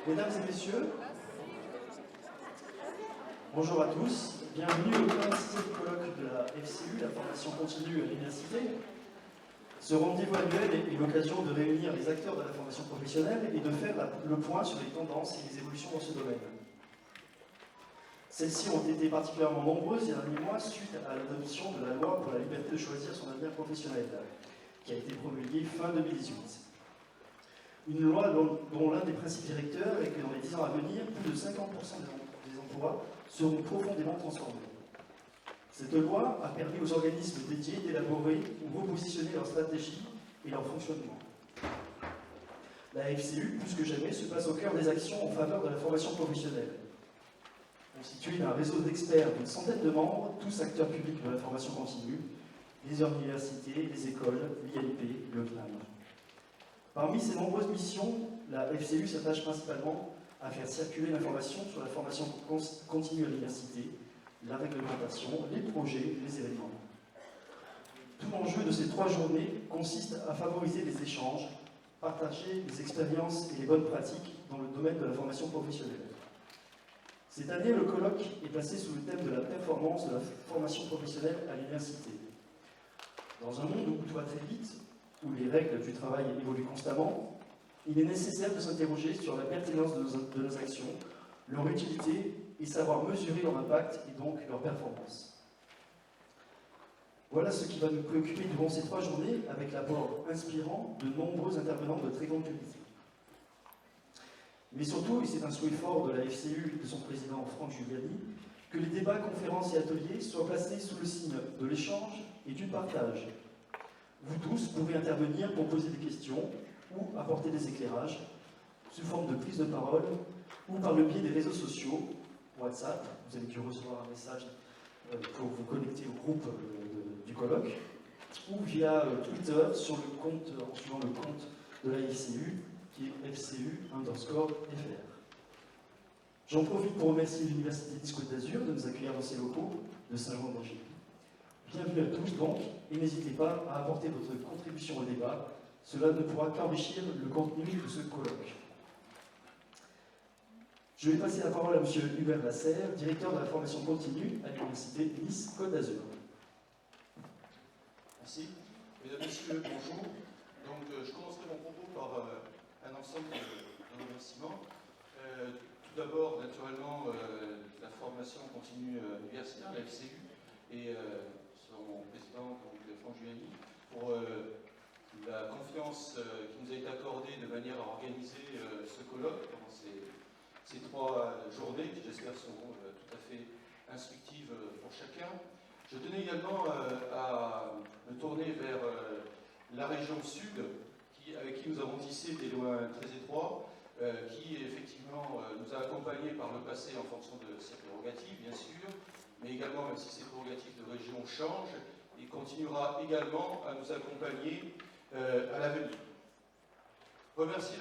Mesdames et messieurs, bonjour à tous, bienvenue au 26e colloque de la FCU, la formation continue à l'université. Ce rendez-vous annuel est l'occasion de réunir les acteurs de la formation professionnelle et de faire le point sur les tendances et les évolutions dans ce domaine. Celles-ci ont été particulièrement nombreuses ces derniers mois suite à l'adoption de la loi pour la liberté de choisir son avenir professionnel, qui a été promulguée fin 2018. Une loi dont l'un des principes directeurs est que dans les 10 ans à venir, plus de 50% des emplois seront profondément transformés. Cette loi a permis aux organismes dédiés d'élaborer ou repositionner leur stratégie et leur fonctionnement. La FCU, plus que jamais, se place au cœur des actions en faveur de la formation professionnelle. Constituée d'un réseau d'experts d'une centaine de membres, tous acteurs publics de la formation continue, les universités, les écoles, l'INP, le CNAM. Parmi ces nombreuses missions, la FCU s'attache principalement à faire circuler l'information sur la formation continue à l'université, la réglementation, les projets, les événements. Tout l'enjeu de ces 3 journées consiste à favoriser les échanges, partager les expériences et les bonnes pratiques dans le domaine de la formation professionnelle. Cette année, le colloque est placé sous le thème de la performance de la formation professionnelle à l'université. Dans un monde où tout va très vite, où les règles du travail évoluent constamment, il est nécessaire de s'interroger sur la pertinence de nos actions, leur utilité et savoir mesurer leur impact et donc leur performance. Voilà ce qui va nous préoccuper durant ces 3 journées avec l'apport inspirant de nombreux intervenants de très grande qualité. Mais surtout, et c'est un souhait fort de la FCU et de son président Franck Giuliani, que les débats, conférences et ateliers soient placés sous le signe de l'échange et du partage. Vous tous pouvez intervenir pour poser des questions ou apporter des éclairages sous forme de prise de parole ou par le biais des réseaux sociaux, WhatsApp, vous avez dû recevoir un message pour vous connecter au groupe du colloque, ou via Twitter en suivant le compte de la FCU, qui est FCU_FR. J'en profite pour remercier l'Université de Côte d'Azur de nous accueillir dans ses locaux de Saint-Jean-d'Angers. Bienvenue à tous donc, et n'hésitez pas à apporter votre contribution au débat. Cela ne pourra qu'enrichir le contenu de ce colloque. Je vais passer la parole à M. Hubert Lasserre, directeur de la formation continue à l'Université Nice-Côte d'Azur. Merci. Mesdames et messieurs, bonjour. Donc, je commencerai mon propos par un ensemble de remerciements. Tout d'abord, naturellement, la formation continue universitaire, la FCU, et son président, Franck Giuliani, pour la confiance qui nous a été accordée de manière à organiser ce colloque pendant ces 3 journées, qui j'espère seront tout à fait instructives pour chacun. Je tenais également à me tourner vers la région sud, avec qui nous avons tissé des liens très étroits, qui effectivement nous a accompagnés par le passé en fonction de ses prérogatives, bien sûr, mais également, même si ses prérogatives de région changent, il continuera également à nous accompagner à l'avenir. Remercier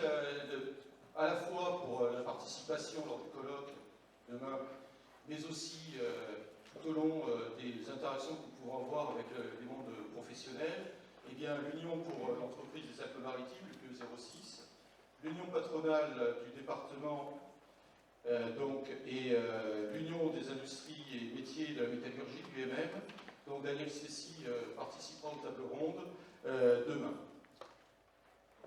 à la fois pour la participation lors du colloque demain, mais aussi tout au long des interactions que nous pourrons avoir avec les mondes professionnels, eh bien l'Union pour l'entreprise des Alpes-Maritimes, l'UPE06, l'Union patronale du département et l'Union des industries et métiers de la métallurgie, l'UMM. Donc Daniel Cessy participera aux tables rondes demain.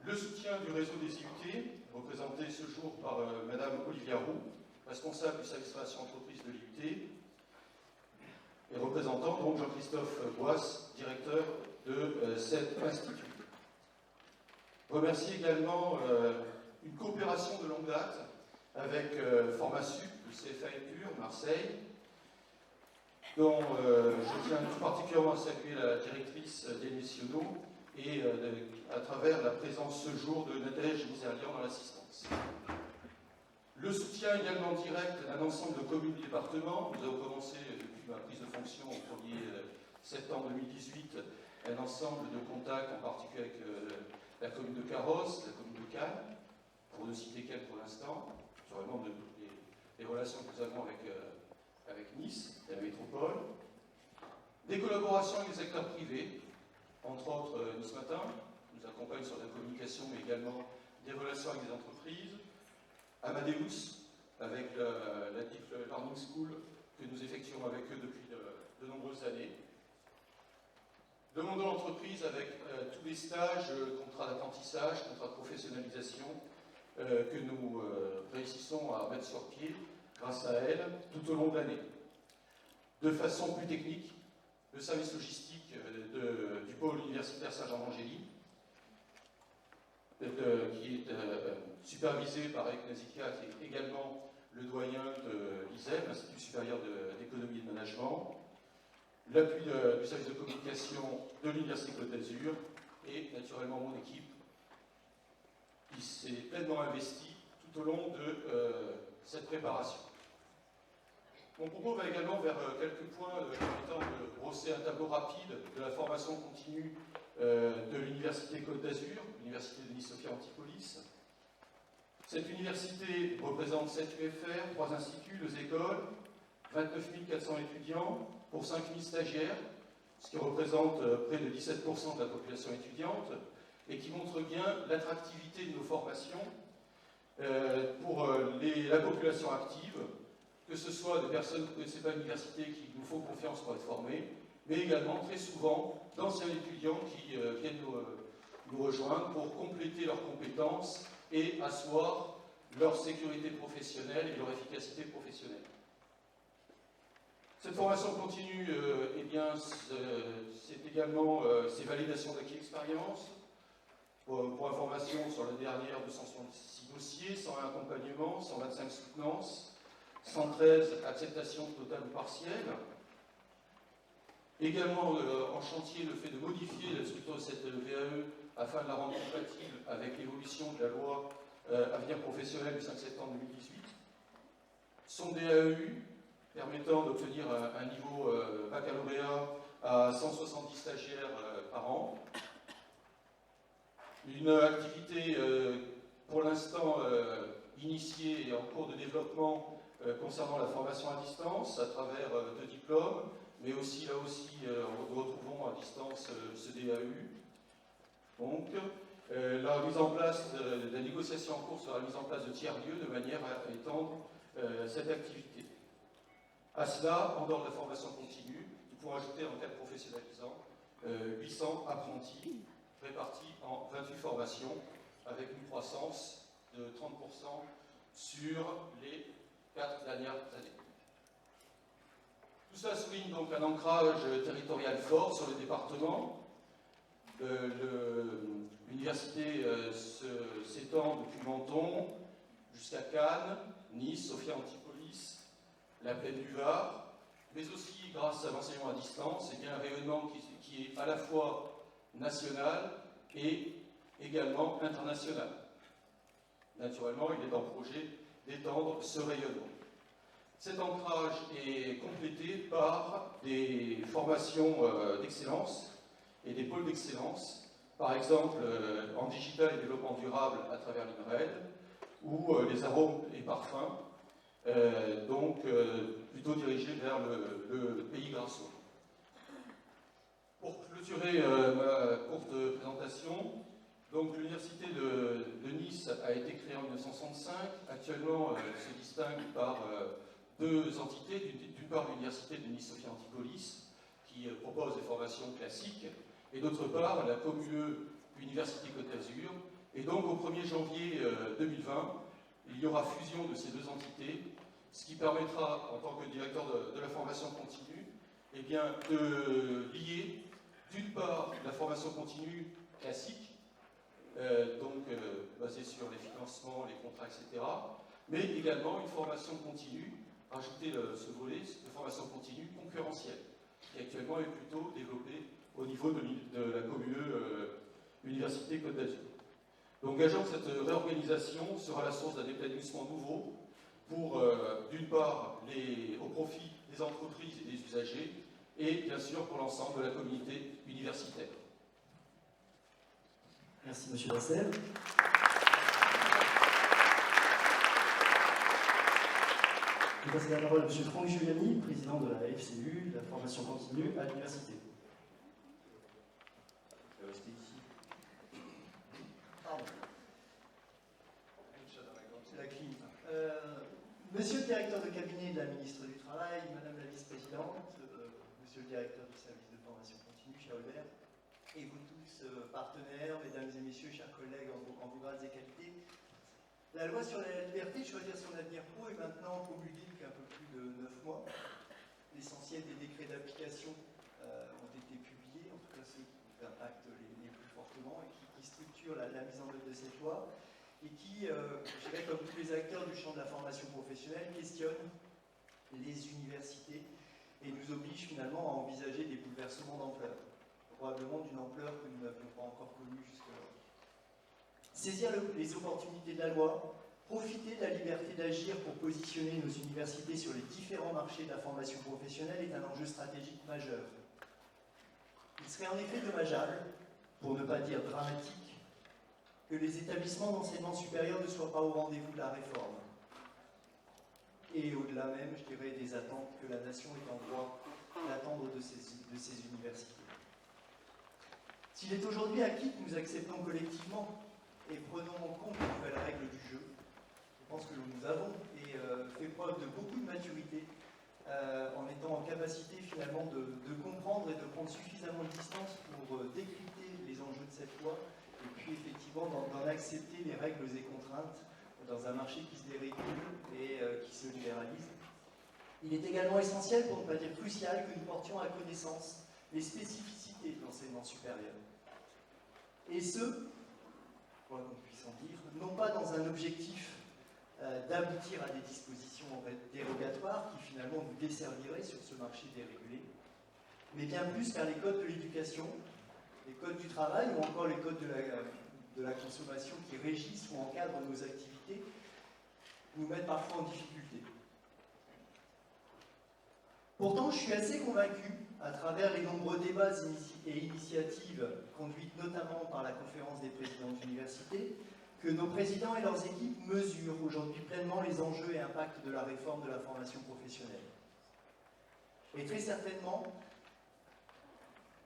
Le soutien du réseau des IUT, représenté ce jour par Madame Olivia Roux, responsable du service relation entreprise de l'IUT, et représentant donc Jean-Christophe Boisse, directeur de cet institut. Remercier également une coopération de longue date avec Formasup, le CFA Épure, Marseille, dont je tiens tout particulièrement à saluer la directrice Denis Sionneau et à travers la présence ce jour de Nadège Mizerlian dans l'assistance. Le soutien également direct d'un ensemble de communes du département. Nous avons commencé depuis ma prise de fonction au 1er septembre 2018 un ensemble de contacts, en particulier avec la commune de Carrosse, la commune de Cannes, pour ne citer qu'elle pour l'instant, sur vraiment les relations que nous avons avec Nice, la métropole. Des collaborations avec les acteurs privés, entre autres Nice Matin, nous accompagne sur la communication, mais également des relations avec des entreprises. Amadeus, avec la Deep Learning School que nous effectuons avec eux depuis de nombreuses années. Le monde de l'entreprise avec tous les stages, contrats d'apprentissage, contrats de professionnalisation que nous réussissons à mettre sur pied grâce à elle tout au long de l'année. De façon plus technique, le service logistique du pôle universitaire Saint-Jean-d'Angély, qui est supervisé par Eric Nazika, qui est également le doyen de l'ISEM, l'Institut supérieur d'économie et de management, l'appui du service de communication de l'Université Côte d'Azur et naturellement mon équipe qui s'est pleinement investie tout au long de cette préparation. Mon propos va également vers quelques points permettant de brosser un tableau rapide de la formation continue de l'Université Côte d'Azur, l'Université de Nice-Sophia Antipolis. Cette université représente 7 UFR, 3 instituts, 2 écoles, 29 400 étudiants pour 5 000 stagiaires, ce qui représente près de 17% de la population étudiante et qui montre bien l'attractivité de nos formations pour la population active, que ce soit des personnes qui ne connaissent pas l'université qui nous font confiance pour être formées, mais également très souvent d'anciens étudiants qui viennent nous rejoindre pour compléter leurs compétences et asseoir leur sécurité professionnelle et leur efficacité professionnelle. Cette formation continue, eh bien, c'est également ces validations d'acquis d'expérience. Pour information, sur la dernière, 266 dossiers, 101 accompagnements, 125 soutenances, 113 acceptations totales ou partielles. Également en chantier le fait de modifier la structure de cette VAE afin de la rendre compatible avec l'évolution de la loi Avenir professionnel du 5 septembre 2018. Son DAEU permettant d'obtenir un niveau baccalauréat à 170 stagiaires par an. Une activité pour l'instant initiée et en cours de développement concernant la formation à distance à travers 2 diplômes, mais aussi là aussi nous retrouvons à distance ce DAU. Donc la mise en place de la négociation en cours sera la mise en place de tiers-lieux de manière à étendre cette activité. À cela, en dehors de la formation continue, nous pouvons ajouter en cadre professionnalisant 800 apprentis répartis en 28 formations avec une croissance de 30% sur les 4 dernières années. Tout ça souligne donc un ancrage territorial fort sur le département. L'université s'étend depuis Menton jusqu'à Cannes, Nice, Sophia Antipolis, la plaine du Var, mais aussi grâce à l'enseignement à distance, et bien un rayonnement qui est à la fois national et également international. Naturellement, il est en projet d'étendre ce rayonnement. Cet ancrage est complété par des formations d'excellence et des pôles d'excellence, par exemple en digital et développement durable à travers l'INRED, ou les arômes et parfums, donc plutôt dirigés vers le pays Grasso. Pour clôturer ma courte présentation, donc l'université de Nice a été créée en 1965. Actuellement, elle se distingue par 2 entités. D'une part, l'université de Nice-Sophia Antipolis, qui propose des formations classiques, et d'autre part, la COMUE Université Côte d'Azur. Et donc, au 1er janvier 2020, il y aura fusion de ces 2 entités, ce qui permettra, en tant que directeur de la formation continue, eh bien, de lier, d'une part, la formation continue classique, basée sur les financements, les contrats, etc., mais également une formation continue, rajouter ce volet de formation continue concurrentielle, qui actuellement est plutôt développée au niveau de la COMUE Université Côte d'Azur. Donc, gageons que cette réorganisation sera la source d'un épanouissement nouveau pour, d'une part, au profit des entreprises et des usagers, et bien sûr pour l'ensemble de la communauté universitaire. Merci, M. Bassel. Je passe la parole à M. Franck Giuliani, président de la FCU, la formation continue à l'université. Je vais rester ici. Pardon. La clim. Monsieur le directeur de cabinet de la ministre du Travail, Madame la vice-présidente, Monsieur le directeur du service de formation continue, cher Hubert, et vous tous, partenaires, mesdames et messieurs, chers collègues en vos grades et qualités, la loi sur la liberté de choisir son avenir pro est maintenant promulguée depuis un peu plus de 9 mois. L'essentiel des décrets d'application ont été publiés, en tout cas ceux qui impactent les plus fortement et qui structurent la mise en œuvre de cette loi et qui, je dirais, comme tous les acteurs du champ de la formation professionnelle, questionnent les universités et nous obligent finalement à envisager des bouleversements d'ampleur, probablement d'une ampleur que nous n'avions pas encore connue jusque-là. Saisir les opportunités de la loi, profiter de la liberté d'agir pour positionner nos universités sur les différents marchés de la formation professionnelle est un enjeu stratégique majeur. Il serait en effet dommageable, pour ne pas dire dramatique, que les établissements d'enseignement supérieur ne soient pas au rendez-vous de la réforme. Et au-delà même, je dirais, des attentes que la nation est en droit d'attendre de ses universités. S'il est aujourd'hui acquis que nous acceptons collectivement et prenons en compte les nouvelles règles du jeu, je pense que nous avons fait preuve de beaucoup de maturité en étant en capacité finalement de comprendre et de prendre suffisamment de distance pour décrypter les enjeux de cette loi et puis effectivement d'en accepter les règles et contraintes dans un marché qui se dérégule et qui se libéralise. Il est également essentiel, pour ne pas dire crucial, que nous portions à connaissance les spécificités de l'enseignement supérieur. Et ce, quoi qu'on puisse en dire, non pas dans un objectif d'aboutir à des dispositions dérogatoires qui finalement nous desserviraient sur ce marché dérégulé, mais bien plus car les codes de l'éducation, les codes du travail ou encore les codes de la consommation qui régissent ou encadrent nos activités nous mettent parfois en difficulté. Pourtant, je suis assez convaincu, à travers les nombreux débats et initiatives conduites notamment par la conférence des présidents d'université, que nos présidents et leurs équipes mesurent aujourd'hui pleinement les enjeux et impacts de la réforme de la formation professionnelle. Et très certainement,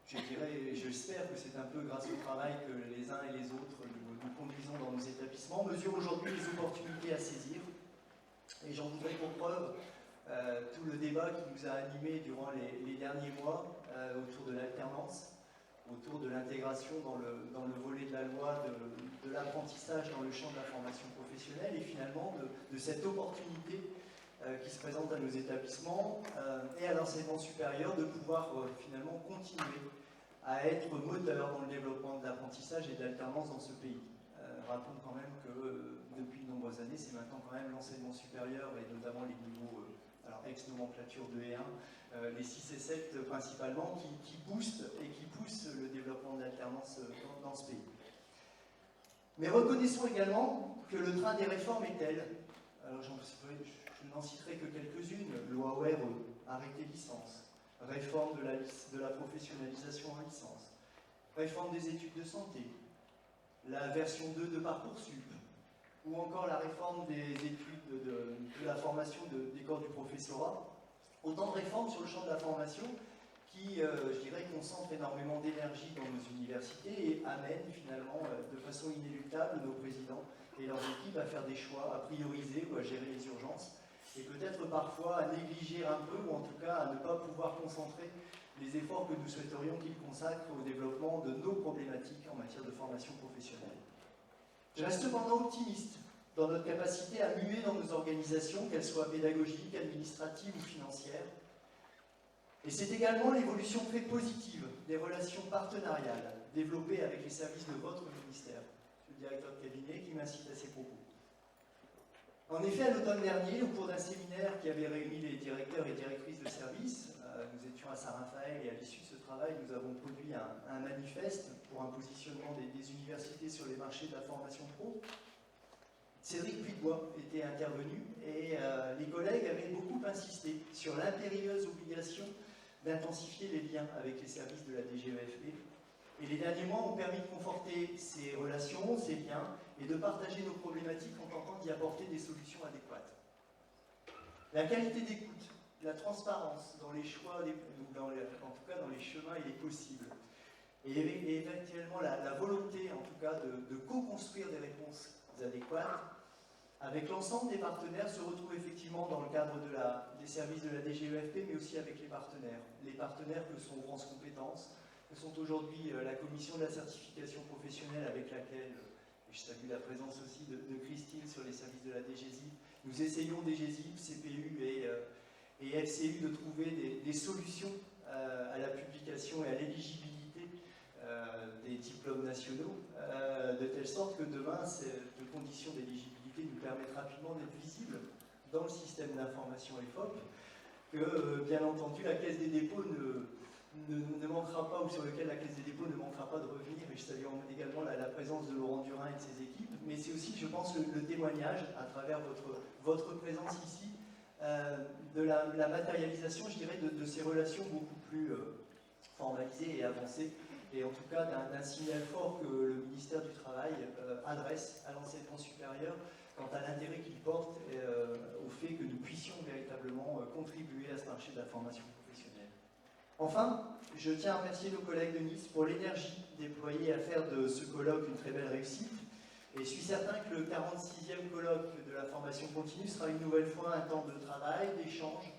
je dirais, j'espère que c'est un peu grâce au travail que les uns et les autres nous conduisons dans nos établissements, mesurent aujourd'hui les opportunités à saisir. Et j'en voudrais pour preuve tout le débat qui nous a animés durant les derniers mois autour de l'alternance, autour de l'intégration dans le volet de la loi de l'apprentissage dans le champ de la formation professionnelle et finalement de cette opportunité qui se présente à nos établissements et à l'enseignement supérieur de pouvoir finalement continuer à être moteur dans le développement de l'apprentissage et de l'alternance dans ce pays. Rappelons quand même que depuis de nombreuses années, c'est maintenant quand même l'enseignement supérieur et notamment les niveaux alors ex-nomenclature 2 et 1, les 6 et 7 principalement, qui boostent et qui poussent le développement de l'alternance dans ce pays. Mais reconnaissons également que le train des réformes est tel, alors je n'en citerai que quelques-unes, loi ORE, arrêté licence, réforme de la professionnalisation en licence, réforme des études de santé, la version 2 de Parcoursup, ou encore la réforme des études de la formation des corps du professorat. Autant de réformes sur le champ de la formation qui, je dirais, concentrent énormément d'énergie dans nos universités et amènent finalement de façon inéluctable nos présidents et leurs équipes à faire des choix, à prioriser ou à gérer les urgences et peut-être parfois à négliger un peu ou en tout cas à ne pas pouvoir concentrer les efforts que nous souhaiterions qu'ils consacrent au développement de nos problématiques en matière de formation professionnelle. Je reste cependant optimiste dans notre capacité à muer dans nos organisations, qu'elles soient pédagogiques, administratives ou financières. Et c'est également l'évolution très positive des relations partenariales développées avec les services de votre ministère, le directeur de cabinet, qui m'incite à ces propos. En effet, à l'automne dernier, au cours d'un séminaire qui avait réuni les directeurs et directrices de services, nous étions à Saint-Raphaël et à l'issue de ce travail, nous avons produit un manifeste pour un positionnement des universités sur les marchés de la formation pro. Cédric Puitbois était intervenu et les collègues avaient beaucoup insisté sur l'impérieuse obligation d'intensifier les liens avec les services de la DGEFP. Et les derniers mois ont permis de conforter ces relations, ces liens, et de partager nos problématiques en tentant d'y apporter des solutions adéquates. La qualité d'écoute, la transparence dans les choix, en tout cas dans les chemins et les possibles, et éventuellement la volonté, en tout cas, de co-construire des réponses adéquates, avec l'ensemble des partenaires, se retrouve effectivement dans le cadre des services de la DGEFP, mais aussi avec les partenaires. Les partenaires que sont France Compétences, que sont aujourd'hui la commission de la certification professionnelle avec laquelle, je salue la présence aussi de Christine sur les services de la DGSIP. Nous essayons, DGSIP, CPU et FCU, de trouver des solutions à la publication et à l'éligibilité des diplômes nationaux, de telle sorte que demain, ces conditions d'éligibilité nous permettent rapidement d'être visibles dans le système d'information EFOP, que bien entendu la Caisse des dépôts ne manquera pas, ou sur lequel la Caisse des dépôts ne manquera pas de revenir, et je salue également la présence de Laurent Durin et de ses équipes, mais c'est aussi, je pense, le témoignage, à travers votre présence ici, de la matérialisation, je dirais, de ces relations beaucoup plus formalisées et avancées, et en tout cas d'un signal fort que le ministère du Travail adresse à l'enseignement supérieur quant à l'intérêt qu'il porte au fait que nous puissions véritablement contribuer à ce marché de la formation professionnelle. Enfin, je tiens à remercier nos collègues de Nice pour l'énergie déployée à faire de ce colloque une très belle réussite. Et je suis certain que le 46e colloque de la formation continue sera une nouvelle fois un temps de travail, d'échange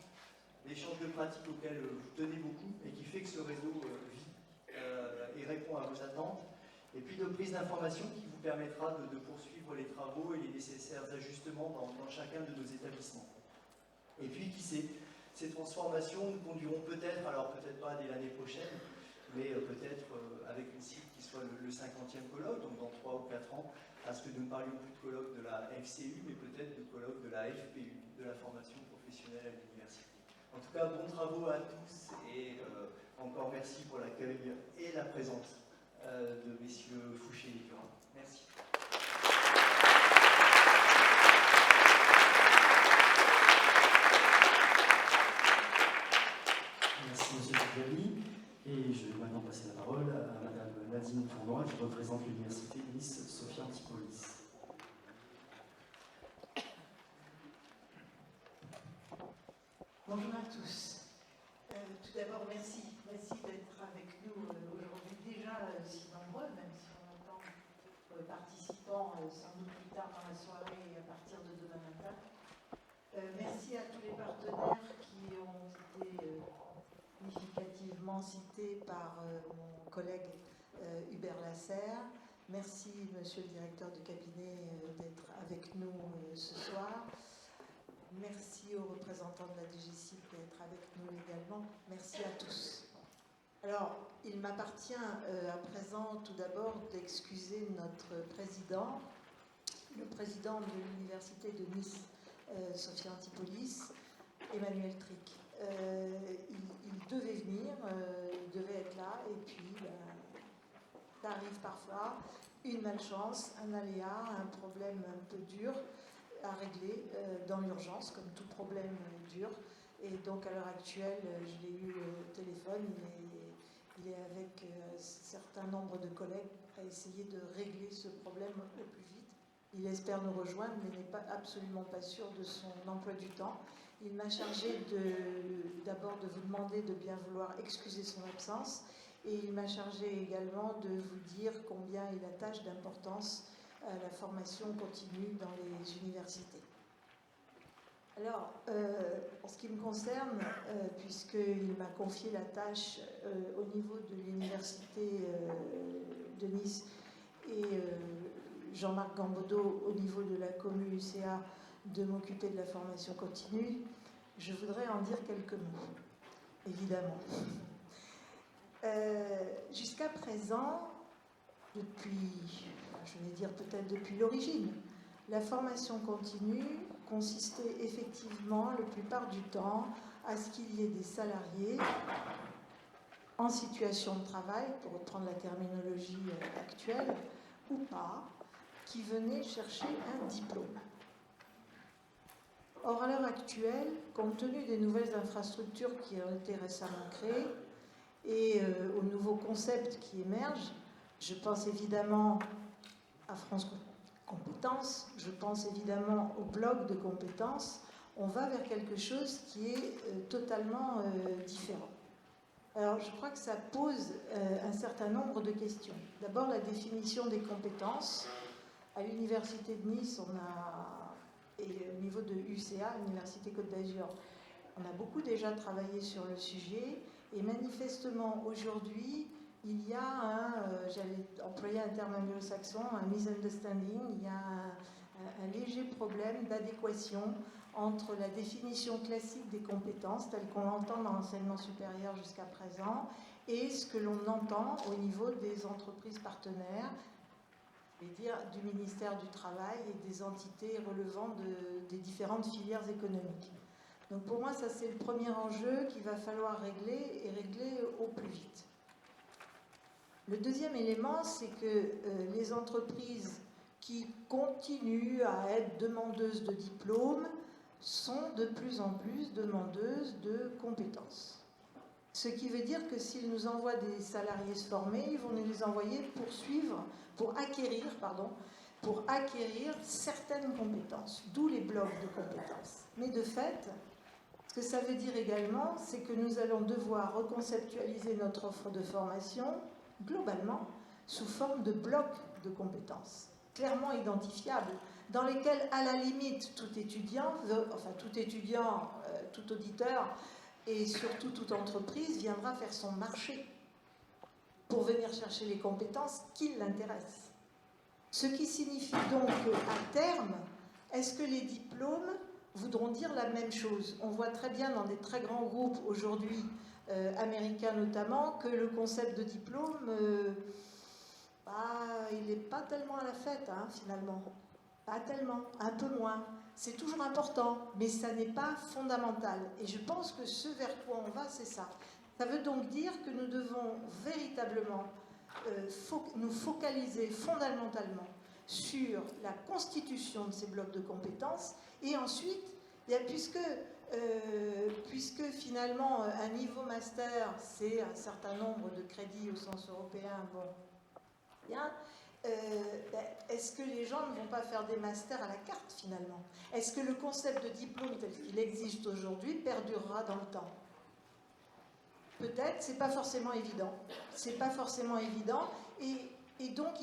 de pratiques auxquelles vous tenez beaucoup et qui fait que ce réseau vit et répond à vos attentes. Et puis de prise d'information qui vous permettra de poursuivre les travaux et les nécessaires ajustements dans chacun de nos établissements. Et puis, qui sait, ces transformations nous conduiront peut-être, alors peut-être pas dès l'année prochaine, mais peut-être avec une cible qui soit le 50e colloque, donc dans 3 ou 4 ans, à ce que nous ne parlions plus de colloque de la FCU, mais peut-être de colloque de la FPU, de la formation professionnelle à l'université. En tout cas, bons travaux à tous et encore merci pour l'accueil et la présence de messieurs Fouché et Durand. Merci. Merci monsieur Tugali. Et je vais maintenant passer la parole à madame Nadine Tournoy qui représente l'université Nice Sophia Antipolis. Bonjour à tous. Tout d'abord, merci d'être avec nous aujourd'hui, déjà si nombreux, même si on entend participants sans doute plus tard dans la soirée et à partir de demain matin. Merci à tous les partenaires qui ont été significativement cités par mon collègue Hubert Lasserre. Merci, monsieur le directeur de cabinet, d'être avec nous ce soir. Merci aux représentants de la DGSIP d'être avec nous également. Merci à tous. Alors, il m'appartient à présent tout d'abord d'excuser notre président, le président de l'université de Nice, Sophia Antipolis, Emmanuel Tric. Il devait venir, il devait être là, et puis ça arrive parfois, une malchance, un aléa, un problème un peu dur à régler dans l'urgence, comme tout problème dur. Et donc à l'heure actuelle, je l'ai eu au téléphone, il est avec un certain nombre de collègues à essayer de régler ce problème au plus vite. Il espère nous rejoindre, mais n'est absolument pas sûr de son emploi du temps. Il m'a chargé d'abord de vous demander de bien vouloir excuser son absence, et il m'a chargé également de vous dire combien il attache d'importance à la formation continue dans les universités. Alors, en ce qui me concerne, puisqu'il m'a confié la tâche au niveau de l'université de Nice et Jean-Marc Gambodo au niveau de la commu UCA de m'occuper de la formation continue, je voudrais en dire quelques mots, évidemment. Jusqu'à présent, depuis, je vais dire peut-être depuis l'origine, la formation continue consistait effectivement, la plupart du temps, à ce qu'il y ait des salariés en situation de travail, pour reprendre la terminologie actuelle, ou pas, qui venaient chercher un diplôme. Or, à l'heure actuelle, compte tenu des nouvelles infrastructures qui ont été récemment créées et aux nouveaux concepts qui émergent, je pense évidemment à France Compétences, je pense évidemment au bloc de compétences, on va vers quelque chose qui est totalement différent. Alors, je crois que ça pose un certain nombre de questions. D'abord, la définition des compétences. À l'université de Nice, on a et au niveau de UCA, Université Côte d'Azur. On a beaucoup déjà travaillé sur le sujet et manifestement aujourd'hui, il y a j'allais employer un terme anglo-saxon, un misunderstanding, il y a un léger problème d'adéquation entre la définition classique des compétences, telle qu'on l'entend dans l'enseignement supérieur jusqu'à présent, et ce que l'on entend au niveau des entreprises partenaires, je vais dire du ministère du Travail et des entités relevant des différentes filières économiques. Donc pour moi, ça c'est le premier enjeu qu'il va falloir régler et régler au plus vite. Le deuxième élément, c'est que les entreprises qui continuent à être demandeuses de diplômes sont de plus en plus demandeuses de compétences. Ce qui veut dire que s'ils nous envoient des salariés se former, ils vont nous les envoyer pour acquérir certaines compétences, d'où les blocs de compétences. Mais de fait, ce que ça veut dire également, c'est que nous allons devoir reconceptualiser notre offre de formation globalement sous forme de blocs de compétences, clairement identifiables, dans lesquels, à la limite, tout étudiant, tout auditeur et surtout toute entreprise viendra faire son marché pour venir chercher les compétences qui l'intéressent. Ce qui signifie donc qu'à terme, est-ce que les diplômes voudront dire la même chose? On voit très bien dans des très grands groupes aujourd'hui, américains notamment, que le concept de diplôme, il n'est pas tellement à la fête, finalement. Pas tellement, un peu moins. C'est toujours important, mais ça n'est pas fondamental. Et je pense que ce vers quoi on va, c'est ça. Ça veut donc dire que nous devons véritablement nous focaliser fondamentalement sur la constitution de ces blocs de compétences, et ensuite, puisque finalement un niveau master, c'est un certain nombre de crédits au sens européen, bien, est-ce que les gens ne vont pas faire des masters à la carte finalement? Est-ce que le concept de diplôme tel qu'il existe aujourd'hui perdurera dans le temps? Peut-être, c'est pas forcément évident. C'est pas forcément évident, et donc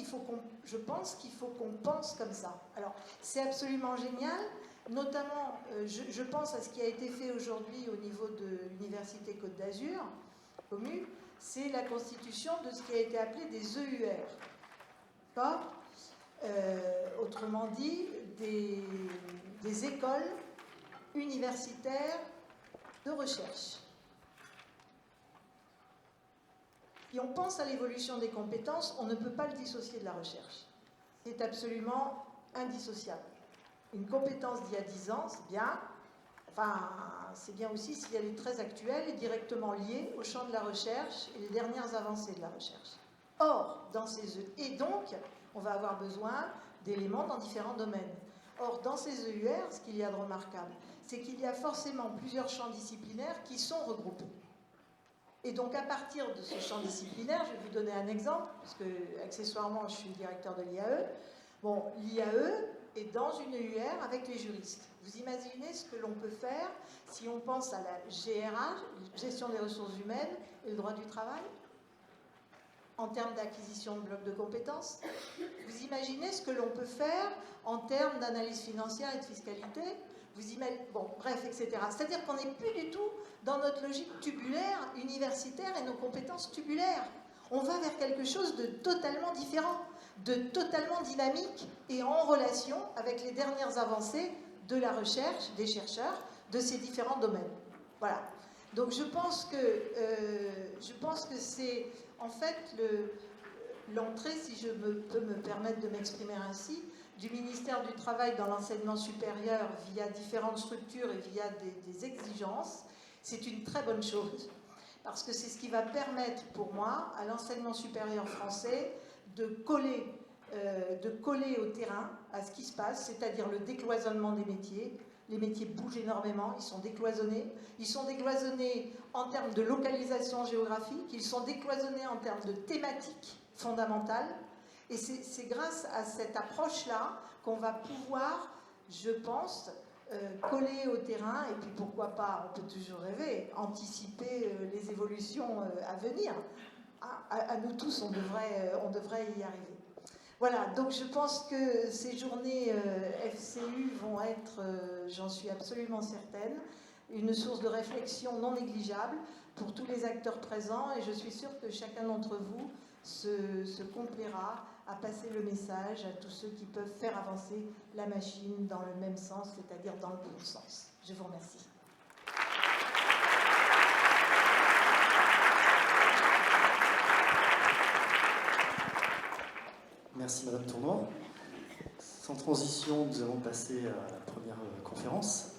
je pense qu'il faut qu'on pense comme ça. Alors, c'est absolument génial, notamment, je pense à ce qui a été fait aujourd'hui au niveau de l'Université Côte d'Azur, commune, c'est la constitution de ce qui a été appelé des EUR. Autrement dit, des écoles universitaires de recherche. Et on pense à l'évolution des compétences, on ne peut pas le dissocier de la recherche. C'est absolument indissociable. Une compétence d'il y a 10 ans, c'est bien. Enfin, c'est bien aussi si elle est très actuelle et directement liée au champ de la recherche et les dernières avancées de la recherche. Or, et donc, on va avoir besoin d'éléments dans différents domaines. Or, dans ces EUR, ce qu'il y a de remarquable, c'est qu'il y a forcément plusieurs champs disciplinaires qui sont regroupés. Et donc, à partir de ce champ disciplinaire, je vais vous donner un exemple, parce que, accessoirement, je suis directeur de l'IAE. Bon, l'IAE est dans une EUR avec les juristes. Vous imaginez ce que l'on peut faire si on pense à la GRH, gestion des ressources humaines, et le droit du travail, en termes d'acquisition de blocs de compétences? Vous imaginez ce que l'on peut faire en termes d'analyse financière et de fiscalité? Bon, bref, etc. C'est-à-dire qu'on n'est plus du tout dans notre logique tubulaire, universitaire, et nos compétences tubulaires. On va vers quelque chose de totalement différent, de totalement dynamique, et en relation avec les dernières avancées de la recherche, des chercheurs, de ces différents domaines. Voilà. Donc je pense que c'est en fait l'entrée, si je peux me permettre de m'exprimer ainsi, du ministère du Travail dans l'enseignement supérieur via différentes structures et via des exigences. C'est une très bonne chose, parce que c'est ce qui va permettre pour moi à l'enseignement supérieur français de coller au terrain à ce qui se passe, c'est-à-dire le décloisonnement des métiers. Les métiers bougent énormément, ils sont décloisonnés. Ils sont décloisonnés en termes de localisation géographique, ils sont décloisonnés en termes de thématiques fondamentales. Et c'est grâce à cette approche-là qu'on va pouvoir, je pense, coller au terrain, et puis pourquoi pas, on peut toujours rêver, anticiper les évolutions à venir. À nous tous, on devrait y arriver. Voilà, donc je pense que ces journées FCU vont être, j'en suis absolument certaine, une source de réflexion non négligeable pour tous les acteurs présents, et je suis sûre que chacun d'entre vous se complaira à passer le message à tous ceux qui peuvent faire avancer la machine dans le même sens, c'est-à-dire dans le bon sens. Je vous remercie. Merci Madame Tournoy. Sans transition, nous allons passer à la première conférence.